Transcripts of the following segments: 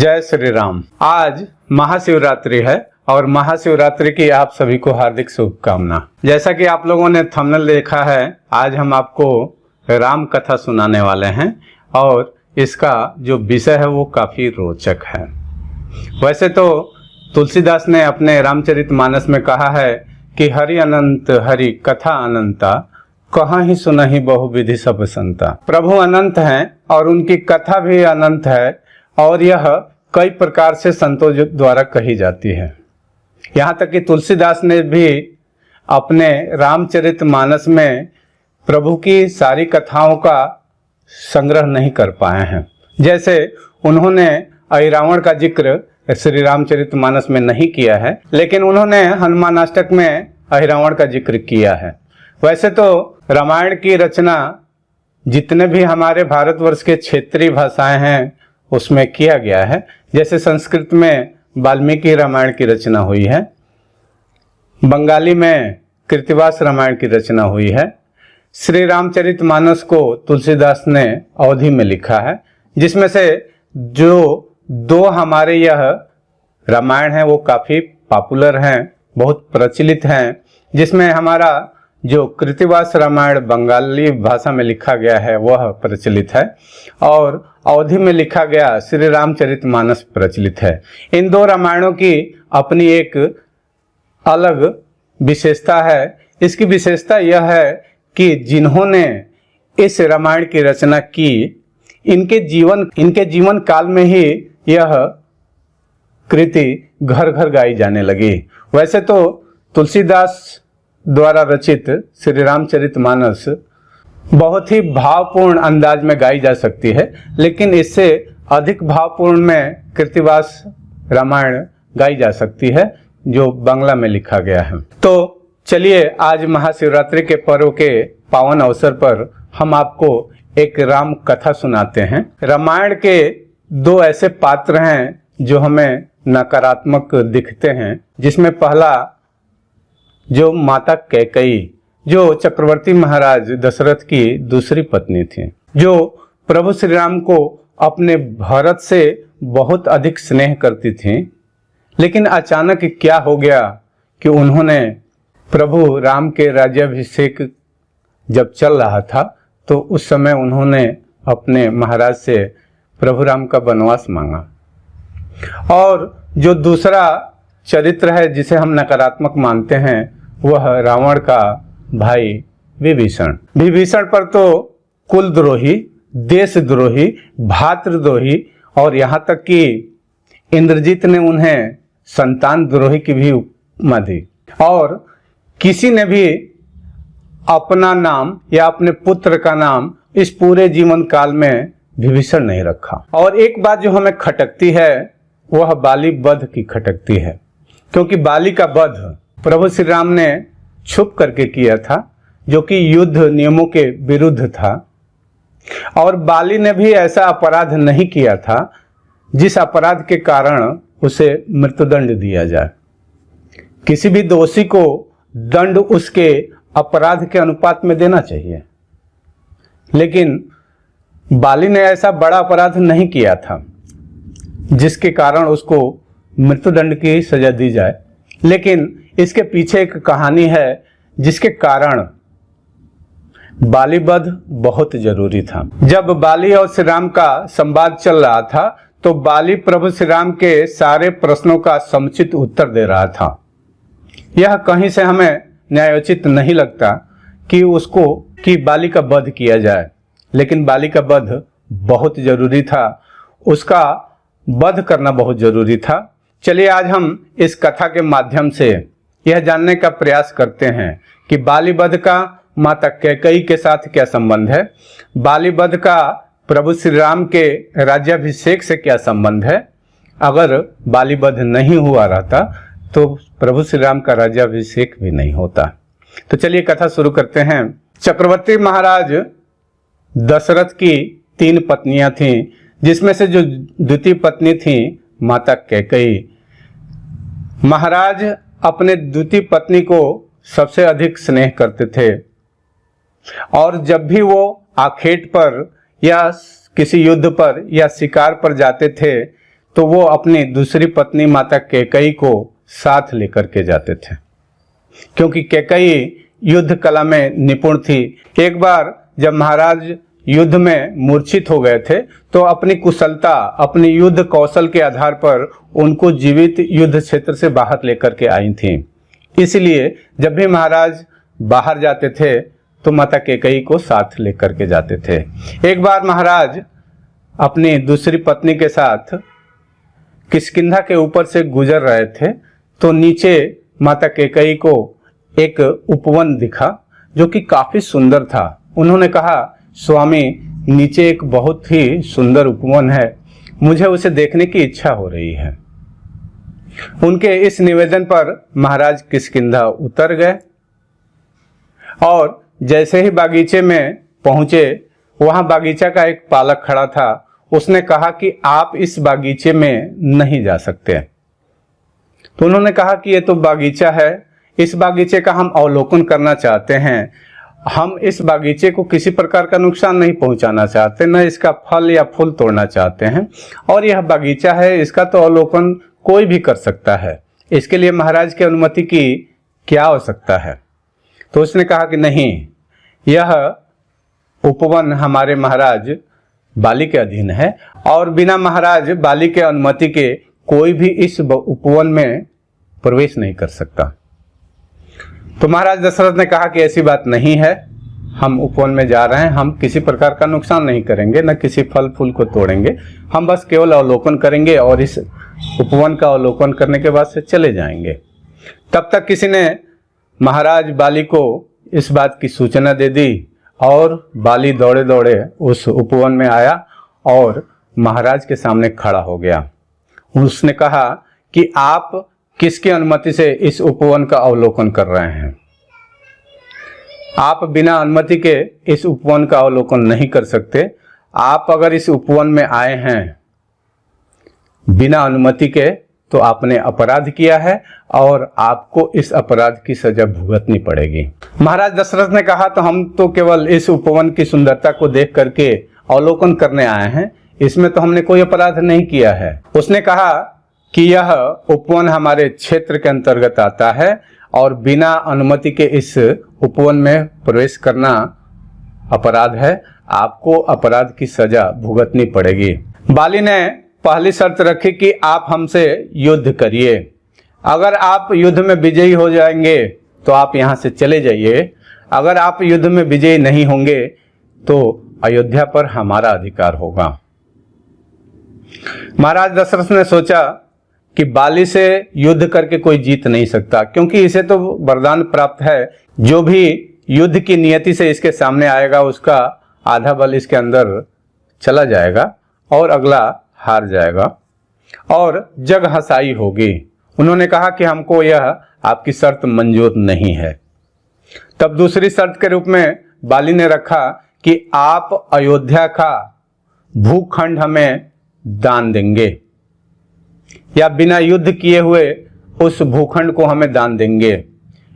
जय श्री राम। आज महाशिवरात्रि है और महाशिवरात्रि की आप सभी को हार्दिक शुभकामना। जैसा कि आप लोगों ने थंबनेल देखा है, आज हम आपको राम कथा सुनाने वाले हैं और इसका जो विषय है वो काफी रोचक है। वैसे तो तुलसीदास ने अपने रामचरितमानस में कहा है कि हरि अनंत हरि कथा अनंता, कहाँ ही सुनहि बहुविधि सब संता। प्रभु अनंत हैं और उनकी कथा भी अनंत है और यह कई प्रकार से संतों द्वारा कही जाती है। यहाँ तक कि तुलसीदास ने भी अपने रामचरितमानस में प्रभु की सारी कथाओं का संग्रह नहीं कर पाए हैं। जैसे उन्होंने अहिरावण का जिक्र श्री रामचरितमानस में नहीं किया है, लेकिन उन्होंने हनुमानाष्टक में अहिरावण का जिक्र किया है। वैसे तो रामायण की रचना जितने भी हमारे भारतवर्ष के क्षेत्रीय भाषाएं हैं उसमें किया गया है। जैसे संस्कृत में वाल्मीकि रामायण की रचना हुई है, बंगाली में कृतिवास रामायण की रचना हुई है। श्री रामचरितमानस को तुलसीदास ने अवधी में लिखा है, जिसमें से जो दो हमारे यह रामायण है वो काफी पॉपुलर हैं, बहुत प्रचलित हैं। जिसमें हमारा जो कृतिवास रामायण बंगाली भाषा में लिखा गया है वह प्रचलित है और अवधी में लिखा गया श्री रामचरितमानस प्रचलित है। इन दो रामायणों की अपनी एक अलग विशेषता है। इसकी विशेषता यह है कि जिन्होंने इस रामायण की रचना की, इनके जीवन काल में ही यह कृति घर घर गाई जाने लगी। वैसे तो तुलसीदास द्वारा रचित श्री रामचरितमानस बहुत ही भावपूर्ण अंदाज में गाई जा सकती है, लेकिन इससे अधिक भावपूर्ण में कृतिवास रामायण गाई जा सकती है जो बांग्ला में लिखा गया है। तो चलिए आज महाशिवरात्रि के पर्व के पावन अवसर पर हम आपको एक राम कथा सुनाते हैं। रामायण के दो ऐसे पात्र हैं जो हमें नकारात्मक दिखते हैं, जिसमें पहला जो माता कैकेयी, जो चक्रवर्ती महाराज दशरथ की दूसरी पत्नी थी, जो प्रभु श्री राम को अपने भरत से बहुत अधिक स्नेह करती थी। लेकिन अचानक क्या हो गया कि उन्होंने प्रभु राम के राज्याभिषेक जब चल रहा था तो उस समय उन्होंने अपने महाराज से प्रभु राम का वनवास मांगा। और जो दूसरा चरित्र है जिसे हम नकारात्मक मानते हैं वह रावण का भाई विभीषण। विभीषण पर तो कुलद्रोही, देशद्रोही, भातृद्रोही और यहाँ तक कि इंद्रजीत ने उन्हें संतान द्रोही की भी उपमा दी। और किसी ने भी अपना नाम या अपने पुत्र का नाम इस पूरे जीवन काल में विभीषण नहीं रखा। और एक बात जो हमें खटकती है वह बाली वध की खटकती है, क्योंकि बाली का वध प्रभु श्री राम ने छुप करके किया था, जो कि युद्ध नियमों के विरुद्ध था। और बाली ने भी ऐसा अपराध नहीं किया था जिस अपराध के कारण उसे मृत्युदंड दिया जाए। किसी भी दोषी को दंड उसके अपराध के अनुपात में देना चाहिए, लेकिन बाली ने ऐसा बड़ा अपराध नहीं किया था जिसके कारण उसको मृत्युदंड की सजा दी जाए। लेकिन इसके पीछे एक कहानी है जिसके कारण बाली वध बहुत जरूरी था। जब बाली और श्री राम का संवाद चल रहा था तो बाली प्रभु श्री राम के सारे प्रश्नों का समुचित उत्तर दे रहा था। यह कहीं से हमें न्यायोचित नहीं लगता कि बाली का वध किया जाए, लेकिन बाली का वध बहुत जरूरी था, उसका वध करना बहुत जरूरी था। चलिए आज हम इस कथा के माध्यम से यह जानने का प्रयास करते हैं कि बाली वध का माता कैकेयी के साथ क्या संबंध है, बाली वध का प्रभु श्री राम के राज्याभिषेक से क्या संबंध है। अगर बाली वध नहीं हुआ रहता तो प्रभु श्री राम का राज्याभिषेक भी नहीं होता। तो चलिए कथा शुरू करते हैं। चक्रवर्ती महाराज दशरथ की 3 पत्नियां थीं, जिसमें से जो द्वितीय पत्नी थी माता कैकेयी। महाराज अपने द्वितीय पत्नी को सबसे अधिक स्नेह करते थे और जब भी वो आखेट पर या किसी युद्ध पर या शिकार पर जाते थे तो वो अपनी दूसरी पत्नी माता कैकेयी को साथ लेकर के जाते थे, क्योंकि कैकेयी युद्ध कला में निपुण थी। एक बार जब महाराज युद्ध में मूर्छित हो गए थे तो अपनी कुशलता, अपनी युद्ध कौशल के आधार पर उनको जीवित युद्ध क्षेत्र से बाहर लेकर के आई थी। इसलिए जब भी महाराज बाहर जाते थे तो माता कैकेयी को साथ लेकर के जाते थे। एक बार महाराज अपनी दूसरी पत्नी के साथ किष्किंधा के ऊपर से गुजर रहे थे तो नीचे माता कैकेयी को एक उपवन दिखा जो कि काफी सुंदर था। उन्होंने कहा, स्वामी, नीचे एक बहुत ही सुंदर उपवन है, मुझे उसे देखने की इच्छा हो रही है। उनके इस निवेदन पर महाराज किष्किंधा उतर गए और जैसे ही बागीचे में पहुंचे, वहां बागीचा का एक पालक खड़ा था। उसने कहा कि आप इस बागीचे में नहीं जा सकते। तो उन्होंने कहा कि ये तो बागीचा है, इस बागीचे का हम अवलोकन करना चाहते हैं। हम इस बागीचे को किसी प्रकार का नुकसान नहीं पहुंचाना चाहते, न इसका फल या फूल तोड़ना चाहते हैं, और यह बागीचा है, इसका तो अवलोकन कोई भी कर सकता है। इसके लिए महाराज की अनुमति की क्या आवश्यकता है? तो उसने कहा कि नहीं, यह उपवन हमारे महाराज बाली के अधीन है और बिना महाराज बाली के अनुमति के कोई भी इस उपवन में प्रवेश नहीं कर सकता। तो महाराज दशरथ ने कहा कि ऐसी बात नहीं है, हम उपवन में जा रहे हैं, हम किसी प्रकार का नुकसान नहीं करेंगे, न किसी फल फूल को तोड़ेंगे, हम बस केवल अवलोकन करेंगे और इस उपवन का अवलोकन करने के बाद से चले जाएंगे। तब तक किसी ने महाराज बाली को इस बात की सूचना दे दी और बाली दौड़े दौड़े उस उपवन में आया और महाराज के सामने खड़ा हो गया। उसने कहा कि आप किसकी अनुमति से इस उपवन का अवलोकन कर रहे हैं? आप बिना अनुमति के इस उपवन का अवलोकन नहीं कर सकते। आप अगर इस उपवन में आए हैं बिना अनुमति के तो आपने अपराध किया है और आपको इस अपराध की सजा भुगतनी पड़ेगी। महाराज दशरथ ने कहा, तो हम तो केवल इस उपवन की सुंदरता को देख करके अवलोकन करने आए हैं, इसमें तो हमने कोई अपराध नहीं किया है। उसने कहा कि यह उपवन हमारे क्षेत्र के अंतर्गत आता है और बिना अनुमति के इस उपवन में प्रवेश करना अपराध है, आपको अपराध की सजा भुगतनी पड़ेगी। बाली ने पहली शर्त रखी कि आप हमसे युद्ध करिए, अगर आप युद्ध में विजयी हो जाएंगे तो आप यहाँ से चले जाइए, अगर आप युद्ध में विजयी नहीं होंगे तो अयोध्या पर हमारा अधिकार होगा। महाराज दशरथ ने सोचा कि बाली से युद्ध करके कोई जीत नहीं सकता, क्योंकि इसे तो वरदान प्राप्त है, जो भी युद्ध की नियति से इसके सामने आएगा उसका आधा बल इसके अंदर चला जाएगा और अगला हार जाएगा और जग हसाई होगी। उन्होंने कहा कि हमको यह आपकी शर्त मंजूर नहीं है। तब दूसरी शर्त के रूप में बाली ने रखा कि आप अयोध्या का भूखंड हमें दान देंगे या बिना युद्ध किए हुए उस भूखंड को हमें दान देंगे।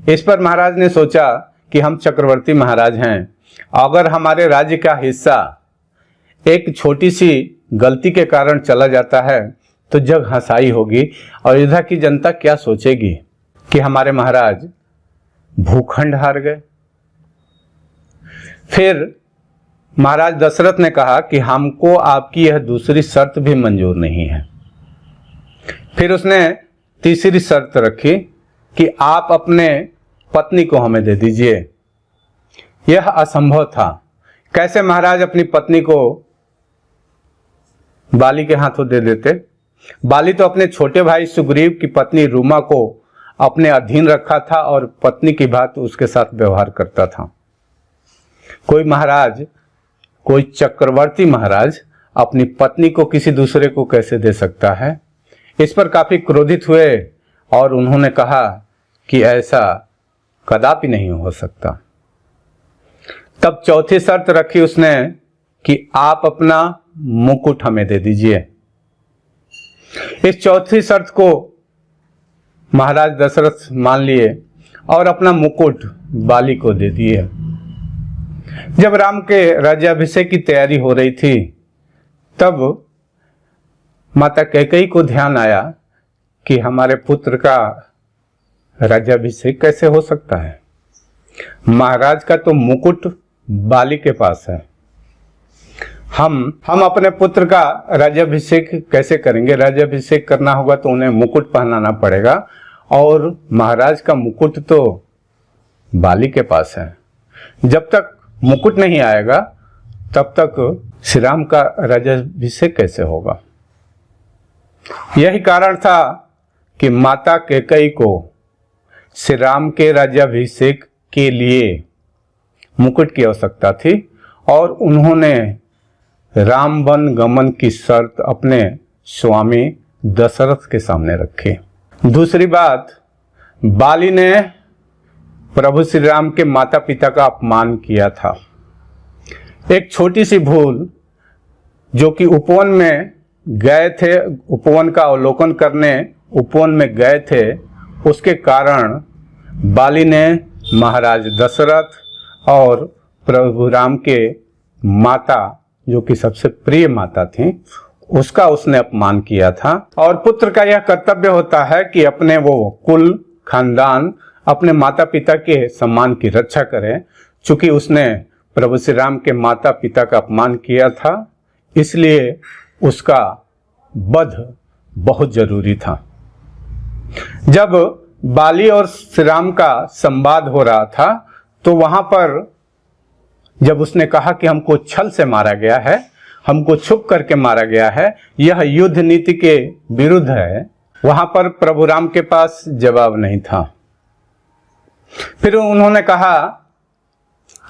इस पर महाराज ने सोचा कि हम चक्रवर्ती महाराज हैं, अगर हमारे राज्य का हिस्सा एक छोटी सी गलती के कारण चला जाता है तो जग हंसाई होगी। अयोध्या की जनता क्या सोचेगी कि हमारे महाराज भूखंड हार गए। फिर महाराज दशरथ ने कहा कि हमको आपकी यह दूसरी शर्त भी मंजूर नहीं है। फिर उसने तीसरी शर्त रखी कि आप अपने पत्नी को हमें दे दीजिए। यह असंभव था। कैसे महाराज अपनी पत्नी को बाली के हाथों दे देते? बाली तो अपने छोटे भाई सुग्रीव की पत्नी रूमा को अपने अधीन रखा था और पत्नी की भांति उसके साथ व्यवहार करता था। कोई महाराज, कोई चक्रवर्ती महाराज अपनी पत्नी को किसी दूसरे को कैसे दे सकता है? इस पर काफी क्रोधित हुए और उन्होंने कहा कि ऐसा कदापि नहीं हो सकता। तब चौथी शर्त रखी उसने कि आप अपना मुकुट हमें दे दीजिए। इस चौथी शर्त को महाराज दशरथ मान लिए और अपना मुकुट बाली को दे दिए। जब राम के राज्याभिषेक की तैयारी हो रही थी तब माता कैकेयी को ध्यान आया कि हमारे पुत्र का राज्याभिषेक कैसे हो सकता है। महाराज का तो मुकुट बाली के पास है, हम अपने पुत्र का राज्याभिषेक कैसे करेंगे। राज्याभिषेक करना होगा तो उन्हें मुकुट पहनाना पड़ेगा, और महाराज का मुकुट तो बाली के पास है। जब तक मुकुट नहीं आएगा तब तक श्री राम का राज्याभिषेक कैसे होगा। यही कारण था कि माता कैकेयी को श्री राम के राज्याभिषेक के लिए मुकुट की आवश्यकता थी, और उन्होंने राम वन गमन की शर्त अपने स्वामी दशरथ के सामने रखी। दूसरी बात, बाली ने प्रभु श्री राम के माता पिता का अपमान किया था। एक छोटी सी भूल, जो कि उपवन में गए थे, उपवन का अवलोकन करने उपवन में गए थे, उसके कारण बाली ने महाराज दशरथ और प्रभु राम के माता, जो कि सबसे प्रिय माता थी, उसका उसने अपमान किया था। और पुत्र का यह कर्तव्य होता है कि अपने वो कुल खानदान, अपने माता पिता के सम्मान की रक्षा करे। चूंकि उसने प्रभु श्री राम के माता पिता का अपमान किया था, इसलिए उसका वध बहुत जरूरी था। जब बाली और श्री राम का संवाद हो रहा था, तो वहां पर जब उसने कहा कि हमको छल से मारा गया है, हमको छुप करके मारा गया है, यह युद्ध नीति के विरुद्ध है, वहां पर प्रभु राम के पास जवाब नहीं था। फिर उन्होंने कहा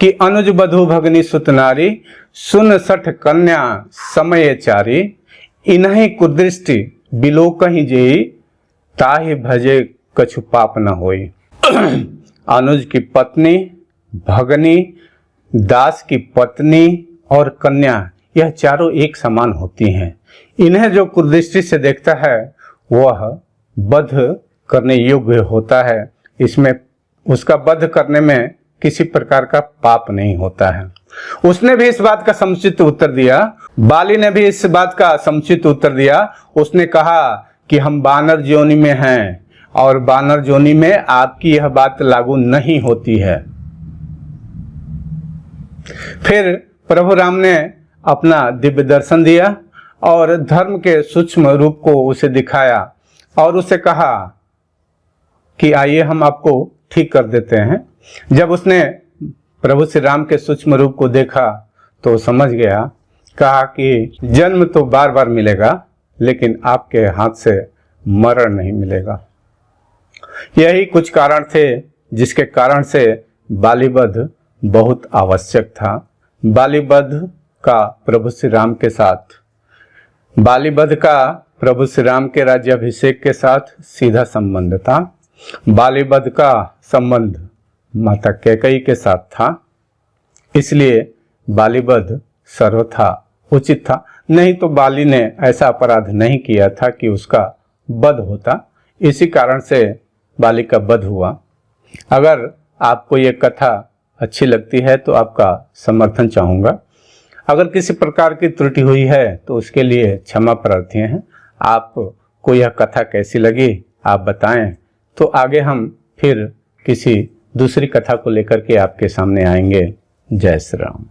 कि अनुज बधु भगनी सुतनारी, सुन सठ कन्या समय चारी, इन्हीं कुदृष्टि बिलो कहीं जेई, ताहि भजे कछु पाप न होई। अनुज की पत्नी, भगनी, दास की पत्नी और कन्या, यह चारों एक समान होती हैं। इन्हें जो कुदृष्टि से देखता है वह वध करने योग्य होता है। इसमें उसका वध करने में किसी प्रकार का पाप नहीं होता है। उसने भी इस बात का समुचित उत्तर दिया, बाली ने भी इस बात का समुचित उत्तर दिया। उसने कहा कि हम बानर जोनी में हैं, और बानर जोनी में आपकी यह बात लागू नहीं होती है। फिर प्रभु राम ने अपना दिव्य दर्शन दिया और धर्म के सूक्ष्म रूप को उसे दिखाया, और उसे कहा कि आइए हम आपको ठीक कर देते हैं। जब उसने प्रभु श्री राम के सूक्ष्म रूप को देखा तो समझ गया, कहा कि जन्म तो बार बार मिलेगा, लेकिन आपके हाथ से मरण नहीं मिलेगा। यही कुछ कारण थे जिसके कारण से बालीवध बहुत आवश्यक था। बालीवध का प्रभु श्री राम के साथ, बालीवध का प्रभु श्री राम के राज्याभिषेक के साथ सीधा संबंध था। बालीवध का संबंध माता कैकेयी के साथ था, इसलिए बालीवध सर्वथा उचित था। नहीं तो बाली ने ऐसा अपराध नहीं किया था कि उसका वध होता। इसी कारण से बाली का वध हुआ। अगर आपको ये कथा अच्छी लगती है तो आपका समर्थन चाहूँगा। अगर किसी प्रकार की त्रुटि हुई है तो उसके लिए क्षमा प्रार्थी हैं। आपको यह कथा कैसी लगी आप बताएं, तो आगे हम फिर किसी दूसरी कथा को लेकर के आपके सामने आएंगे। जय श्री राम।